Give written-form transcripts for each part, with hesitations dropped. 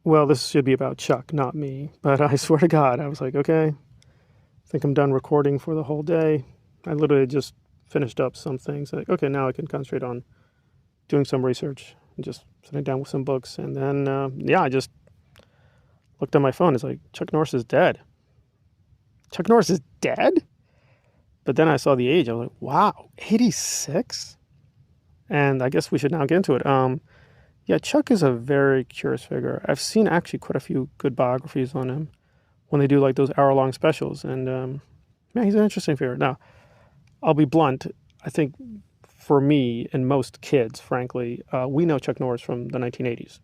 Well, this should be about Chuck, not me. But I swear to God, I was like, okay, I think I'm done recording for the whole day. I literally just finished up some things. Like, okay, now I can concentrate on doing some research and just sitting down with some books. And then, I just looked on my phone. It's like, Chuck Norris is dead. Chuck Norris is dead? But then I saw the age. I was like, wow, 86? And I guess we should now get into it. Yeah, Chuck is a very curious figure. I've seen actually quite a few good biographies on him when they do like those hour-long specials. And yeah, he's an interesting figure. Now, I'll be blunt. I think for me and most kids, frankly, we know Chuck Norris from the 1980s.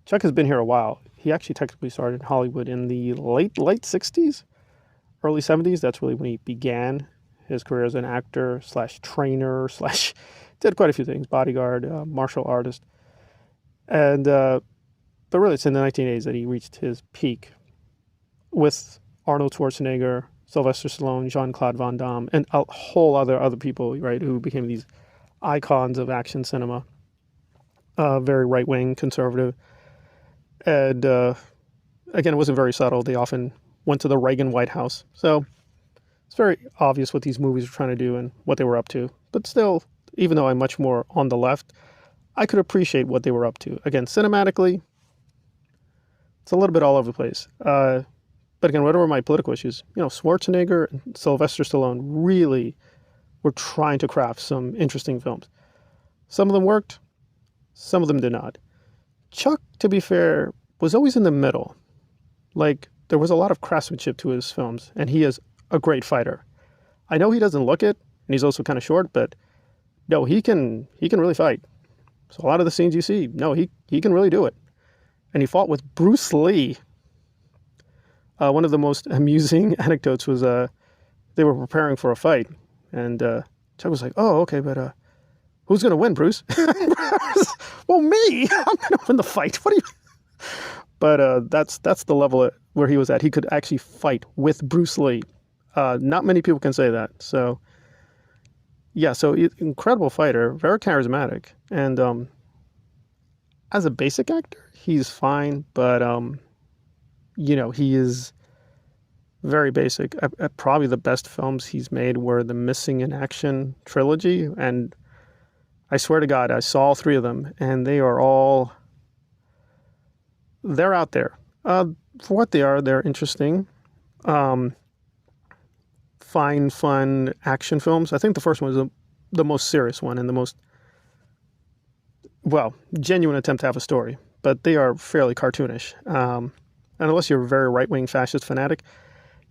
Chuck has been here a while. He actually technically started in Hollywood in the late 60s, early 70s. That's really when he began his career as an actor slash trainer slash did quite a few things, bodyguard, martial artist. And but really, it's in the 1980s that he reached his peak with Arnold Schwarzenegger, Sylvester Stallone, Jean-Claude Van Damme, and a whole other people, right, who became these icons of action cinema. Very right-wing, conservative. And again, it wasn't very subtle. They often went to the Reagan White House. So it's very obvious what these movies were trying to do and what they were up to. But still, even though I'm much more on the left, I could appreciate what they were up to. Again, cinematically, it's a little bit all over the place. But again, whatever my political issues, Schwarzenegger and Sylvester Stallone really were trying to craft some interesting films. Some of them worked, some of them did not. Chuck, to be fair, was always in the middle. Like, there was a lot of craftsmanship to his films, and he is a great fighter. I know he doesn't look it, and he's also kind of short, but no, he can really fight. So a lot of the scenes you see, no, he can really do it. And he fought with Bruce Lee. One of the most amusing anecdotes was they were preparing for a fight, and Chuck was like, "Oh, okay, but who's gonna win, Bruce?" Well, me. I'm gonna win the fight. What do you? But that's the level where he was at. He could actually fight with Bruce Lee. Not many people can say that. So yeah, so incredible fighter, very charismatic, and as a basic actor, he's fine, but he is very basic. Probably the best films he's made were the Missing in Action trilogy, and I swear to God, I saw all three of them, and they're out there. For what they are, they're interesting, fine, fun action films. I think the first one was the most serious one and the most, genuine attempt to have a story, but they are fairly cartoonish. And unless you're a very right-wing fascist fanatic,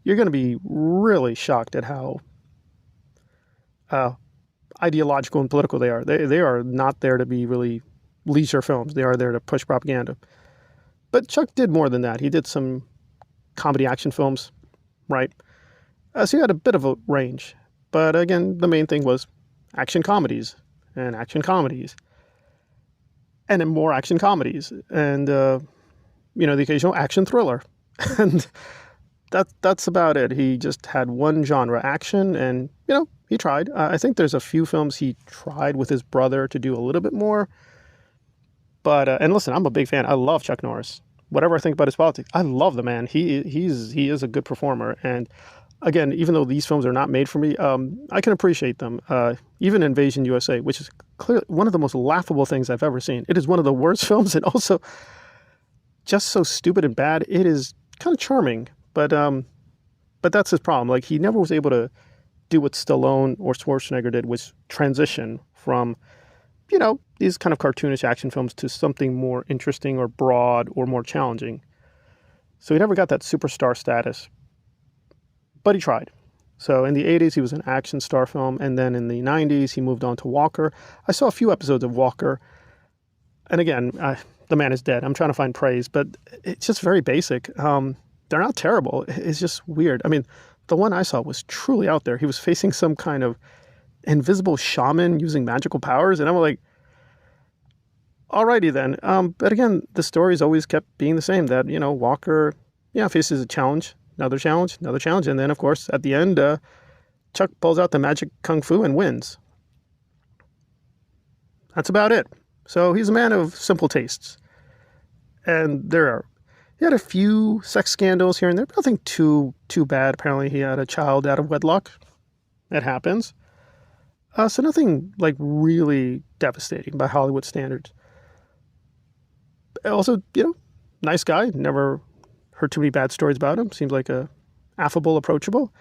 you're going to be really shocked at how ideological and political they are. They are not there to be really leisure films. They are there to push propaganda. But Chuck did more than that. He did some comedy action films, right? So he had a bit of a range. But again, the main thing was action comedies and action comedies. And then more action comedies. And, the occasional action thriller. And that's about it. He just had one genre, action, and, he tried. I think there's a few films he tried with his brother to do a little bit more. But, and listen, I'm a big fan. I love Chuck Norris. Whatever I think about his politics, I love the man. He is a good performer. And again, even though these films are not made for me, I can appreciate them. Even Invasion USA, which is clearly one of the most laughable things I've ever seen. It is one of the worst films and also just so stupid and bad. It is kind of charming, but that's his problem. Like, he never was able to do what Stallone or Schwarzenegger did, which transition from, these kind of cartoonish action films to something more interesting or broad or more challenging. So he never got that superstar status, but he tried. So in the 80s, he was an action star film, and then in the 90s, he moved on to Walker. I saw a few episodes of Walker, and again, the man is dead. I'm trying to find praise, but it's just very basic. They're not terrible. It's just weird. I mean, the one I saw was truly out there. He was facing some kind of invisible shaman using magical powers, and I'm like, alrighty then. But again, the story's always kept being the same, that, Walker, faces a challenge, another challenge, and then, of course, at the end, Chuck pulls out the magic kung fu and wins. That's about it. So he's a man of simple tastes. And he had a few sex scandals here and there, but nothing too bad. Apparently he had a child out of wedlock. It happens. So nothing like really devastating by Hollywood standards. Also, nice guy. Never heard too many bad stories about him. Seems like a affable, approachable,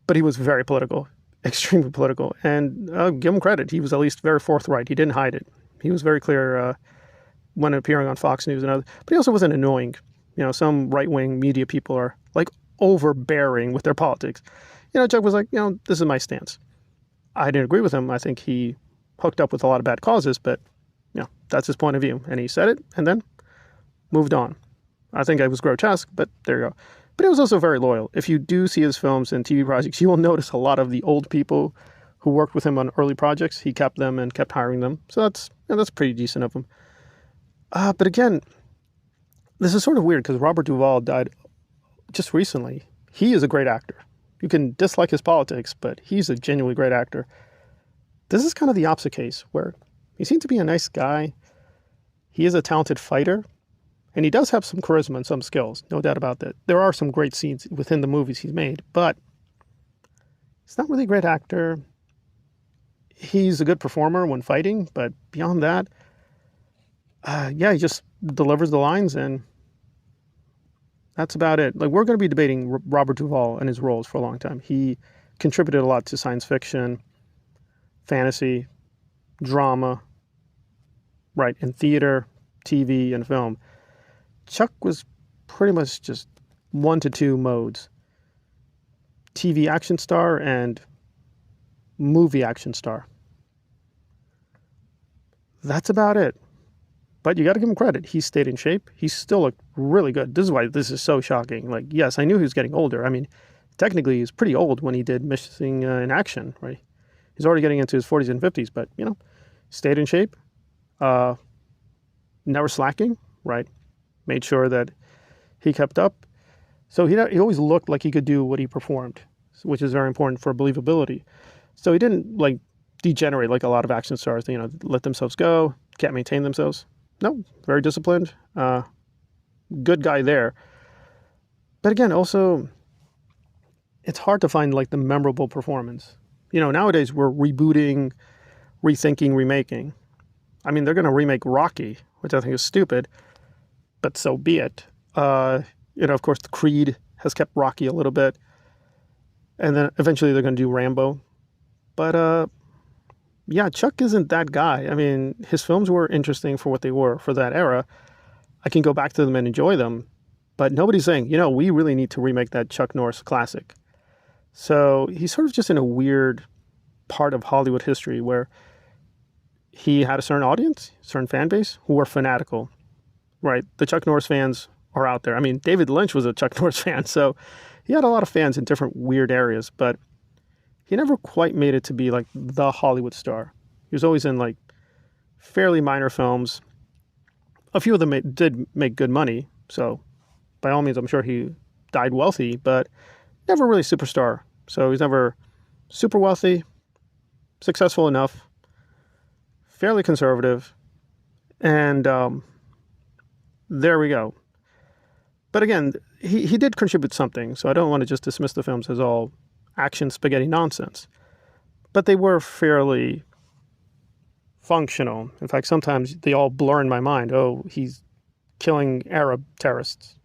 but he was very political, extremely political. And I'll give him credit. He was at least very forthright. He didn't hide it. He was very clear when appearing on Fox News and other. But he also wasn't annoying. Some right-wing media people are like overbearing with their politics. Chuck was like, this is my stance. I didn't agree with him. I think he hooked up with a lot of bad causes, but that's his point of view. And he said it and then moved on. I think I was grotesque, but there you go. But he was also very loyal. If you do see his films and TV projects, you will notice a lot of the old people who worked with him on early projects. He kept them and kept hiring them. So that's pretty decent of him. But again, this is sort of weird because Robert Duvall died just recently. He is a great actor. You can dislike his politics, but he's a genuinely great actor. This is kind of the opposite case where he seemed to be a nice guy. He is a talented fighter, and he does have some charisma and some skills, no doubt about that. There are some great scenes within the movies he's made, but he's not really a great actor. He's a good performer when fighting, but beyond that, he just delivers the lines, and that's about it. Like, we're going to be debating Robert Duvall and his roles for a long time. He contributed a lot to science fiction, fantasy, drama, right, in theater, TV, and film. Chuck was pretty much just 1 to 2 modes. TV action star and movie action star. That's about it. But you got to give him credit. He stayed in shape. He still looked really good. This is why this is so shocking. Like, yes, I knew he was getting older. I mean, technically, he's pretty old when he did Missing in Action, right? He's already getting into his 40s and 50s, but, stayed in shape. Never slacking, right? Made sure that he kept up. So he always looked like he could do what he performed, which is very important for believability. So he didn't, like, degenerate like a lot of action stars, let themselves go, can't maintain themselves. No, very disciplined. Good guy there. But again, also, it's hard to find like the memorable performance. Nowadays we're rebooting, rethinking, remaking. I mean, they're going to remake Rocky, which I think is stupid, but so be it. Of course, the Creed has kept Rocky a little bit. And then eventually they're going to do Rambo. But Chuck isn't that guy. I mean, his films were interesting for what they were for that era. I can go back to them and enjoy them. But nobody's saying, we really need to remake that Chuck Norris classic. So he's sort of just in a weird part of Hollywood history where he had a certain audience, certain fan base who were fanatical, right? The Chuck Norris fans are out there. I mean, David Lynch was a Chuck Norris fan, so he had a lot of fans in different weird areas, but he never quite made it to be like the Hollywood star. He was always in like fairly minor films. A few of them did make good money, so by all means, I'm sure he died wealthy, but never really superstar. So he's never super wealthy, successful enough, fairly conservative, and there we go. But again, he did contribute something, so I don't want to just dismiss the films as all action spaghetti nonsense. But they were fairly functional. In fact, sometimes they all blur in my mind. Oh, he's killing Arab terrorists.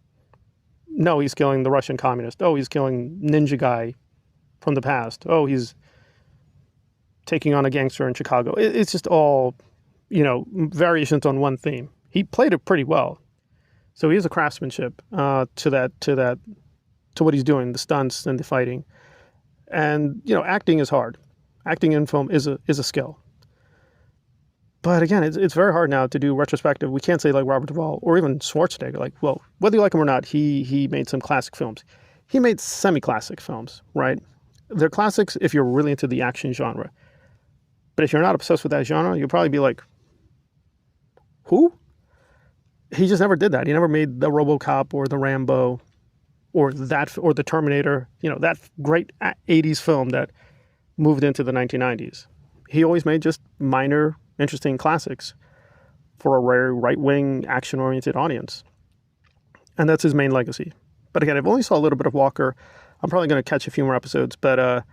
No, he's killing the Russian communist. Oh, he's killing ninja guy from the past. Oh, he's taking on a gangster in Chicago. It's just all, variations on one theme. He played it pretty well. So he has a craftsmanship to what he's doing, the stunts and the fighting. And, acting is hard. Acting in film is a skill. But again, it's very hard now to do retrospective. We can't say like Robert Duvall or even Schwarzenegger. Like, well, whether you like him or not, he made some classic films. He made semi-classic films, right? They're classics if you're really into the action genre. But if you're not obsessed with that genre, you'll probably be like, who? He just never did that. He never made the RoboCop or the Rambo or the Terminator, that great 80s film that moved into the 1990s. He always made just minor, interesting classics for a rare right-wing, action-oriented audience. And that's his main legacy. But again, I've only saw a little bit of Walker. I'm probably going to catch a few more episodes. But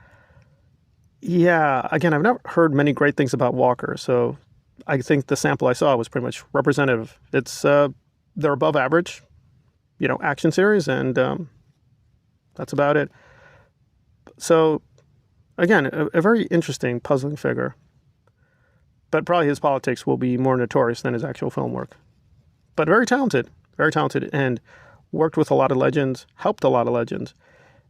yeah, again, I've never heard many great things about Walker. So I think the sample I saw was pretty much representative. It's they're above average, action series, and that's about it. So again, a very interesting, puzzling figure. But probably his politics will be more notorious than his actual film work. But very talented, and worked with a lot of legends, helped a lot of legends,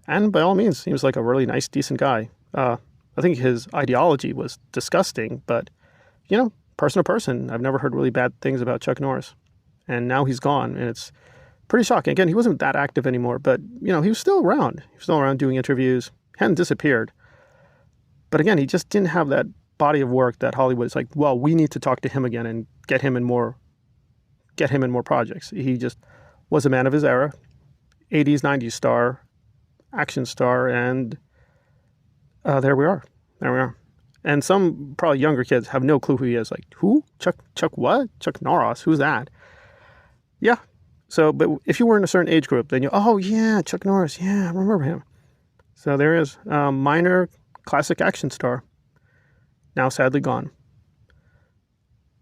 and by all means seems like a really nice, decent guy. I think his ideology was disgusting, but, person to person, I've never heard really bad things about Chuck Norris. And now he's gone, and it's pretty shocking. Again, he wasn't that active anymore, but, he was still around. He was still around doing interviews. He hadn't disappeared. But again, he just didn't have that body of work that Hollywood is like, well, we need to talk to him again and get him in more projects. He just was a man of his era, 80s, 90s star, action star, and there we are. And some probably younger kids have no clue who he is. Like, who? Chuck what? Chuck Norris? Who's that? Yeah. So, but if you were in a certain age group, then oh yeah, Chuck Norris. Yeah, I remember him. So there is minor classic action star. Now sadly gone.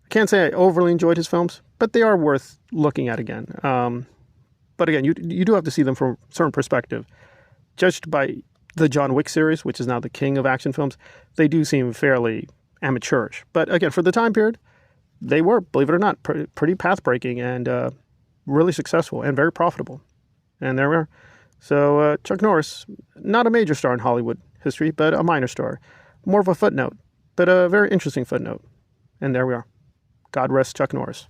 I can't say I overly enjoyed his films, but they are worth looking at again. But again, you do have to see them from a certain perspective. Judged by the John Wick series, which is now the king of action films, they do seem fairly amateurish. But again, for the time period, they were, believe it or not, pretty path-breaking and really successful and very profitable. And there we are. So Chuck Norris, not a major star in Hollywood history, but a minor star. More of a footnote, but a very interesting footnote. And there we are. God rest Chuck Norris.